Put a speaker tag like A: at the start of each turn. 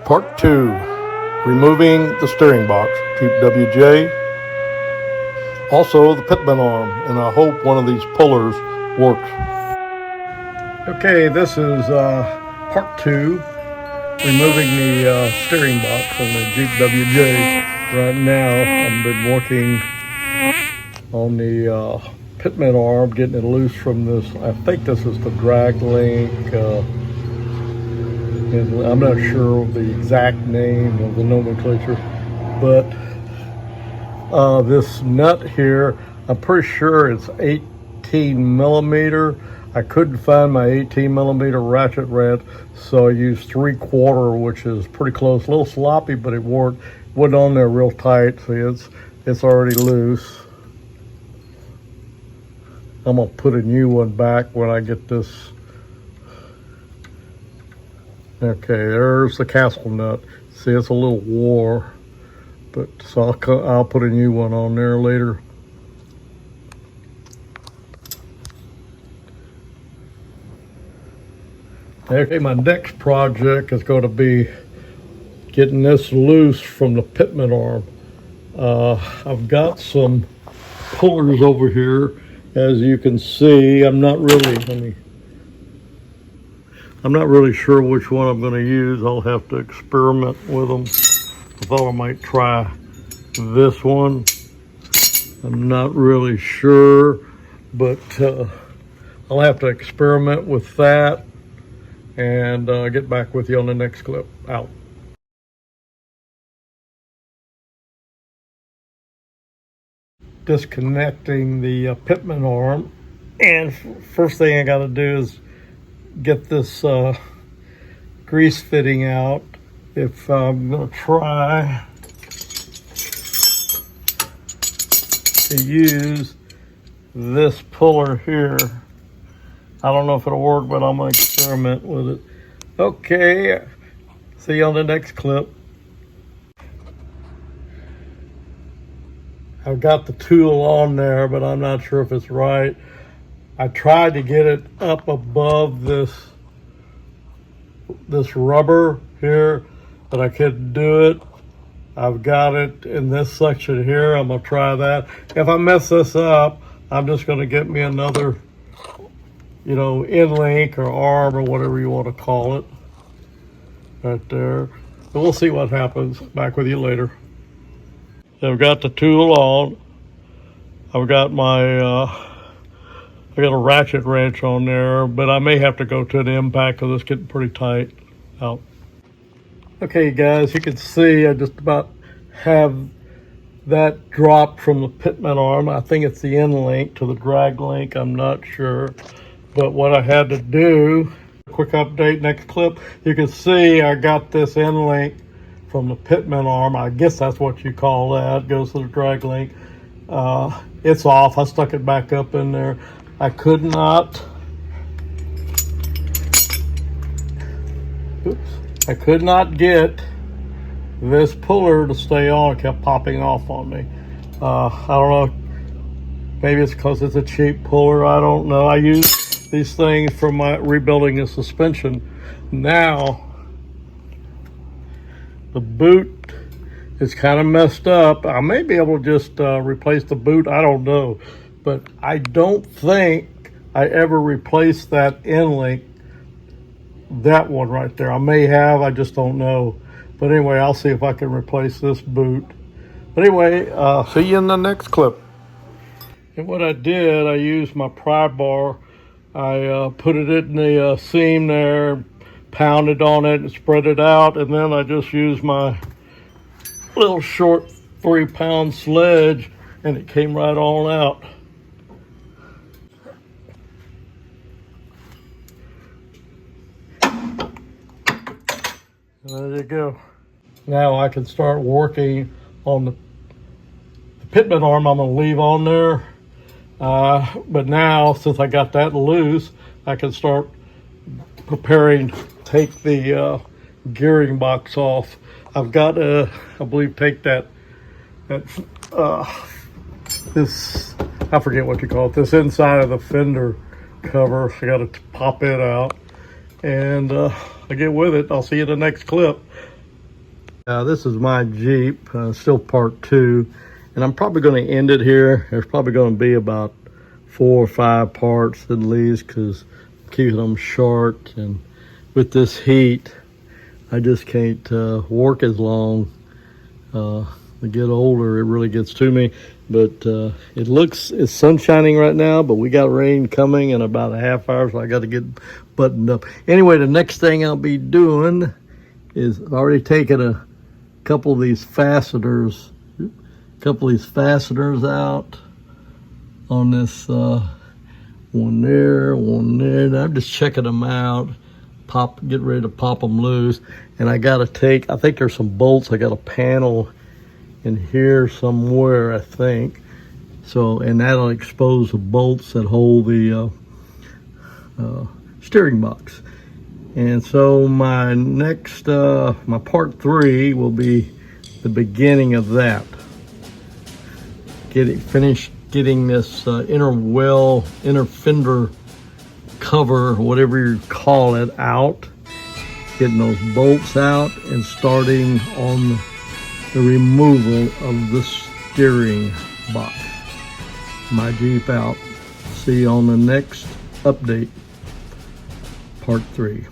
A: Part 2, removing the steering box, Jeep WJ, also the Pittman arm, and I hope one of these pullers works. Okay, this is part 2, removing the steering box from the Jeep WJ. Right now, I've been working on the Pittman arm, getting it loose from this. I think this is the drag link. And I'm not sure of the exact name of the nomenclature, but this nut here, I'm pretty sure it's 18 millimeter. I couldn't find my 18 millimeter ratchet wrench, so I used 3/4, which is pretty close. A little sloppy, but it worked. It wasn't on there real tight. See, it's already loose. I'm gonna put a new one back when I get this. Okay, there's the castle nut. See, it's a little wore, but so I'll put a new one on there later. Okay, my next project is going to be getting this loose from the Pittman arm. I've got some pullers over here, as you can see. I'm not really sure which one I'm going to use. I'll have to experiment with them. I thought I might try this one. I'm not really sure, but I'll have to experiment with that and get back with you on the next clip. Out. Disconnecting the Pittman arm, and first thing I got to do is get this grease fitting out. If I'm going to try to use this puller here, I don't know if it'll work, but I'm going to experiment with it. Okay, see you on the next clip. I've got the tool on there, but I'm not sure if it's right. I tried to get it up above this rubber here, but I couldn't do it. I've got it in this section here. I'm gonna try that. If I mess this up, I'm just gonna get me another, end link or arm or whatever you want to call it, right there. But we'll see what happens. Back with you later. So I've got the tool on. I've got I got a ratchet wrench on there, but I may have to go to an impact because it's getting pretty tight. Out. Okay, guys, you can see I just about have that dropped from the Pittman arm. I think it's the end link to the drag link. I'm not sure. But what I had to do, quick update, next clip, you can see I got this end link from the Pittman arm. I guess that's what you call that. Goes to the drag link. It's off. I stuck it back up in there. I could not get this puller to stay on. It kept popping off on me. I don't know, maybe it's because it's a cheap puller. I don't know. I use these things for my rebuilding the suspension. Now the boot is kind of messed up. I may be able to just replace the boot. I don't know. But I don't think I ever replaced that end link, that one right there. I may have, I just don't know. But anyway, I'll see if I can replace this boot. But anyway, see you in the next clip. And what I did, I used my pry bar. I put it in the seam there, pounded on it and spread it out. And then I just used my little short 3-pound sledge and it came right on out. There you go. Now I can start working on the Pittman arm. I'm going to leave on there. But now, since I got that loose, I can start preparing to take the gearing box off. I've got to, I believe, take this, I forget what you call it, this inside of the fender cover. I got to pop it out. And I get with it. I'll see you in the next clip. This is my Jeep, still part 2, and I'm probably going to end it here. There's probably going to be about 4 or 5 parts at least, because I'm keeping them short, and with this heat I just can't work as long. I get older, it really gets to me. But it's sun shining right now, but we got rain coming in about a half hour, so I got to get buttoned up. Anyway, the next thing I'll be doing is I've already taken a couple of these fasteners out on this one there. And I'm just checking them out, get ready to pop them loose. And I got to take, I think there's some bolts. I got a panel in here somewhere, I think. So, and that'll expose the bolts that hold the steering box. And so my next, my part 3 will be the beginning of that. Finish getting this inner fender cover, whatever you call it, out. Getting those bolts out and starting on the removal of the steering box. My Jeep out. See you on the next update, part 3.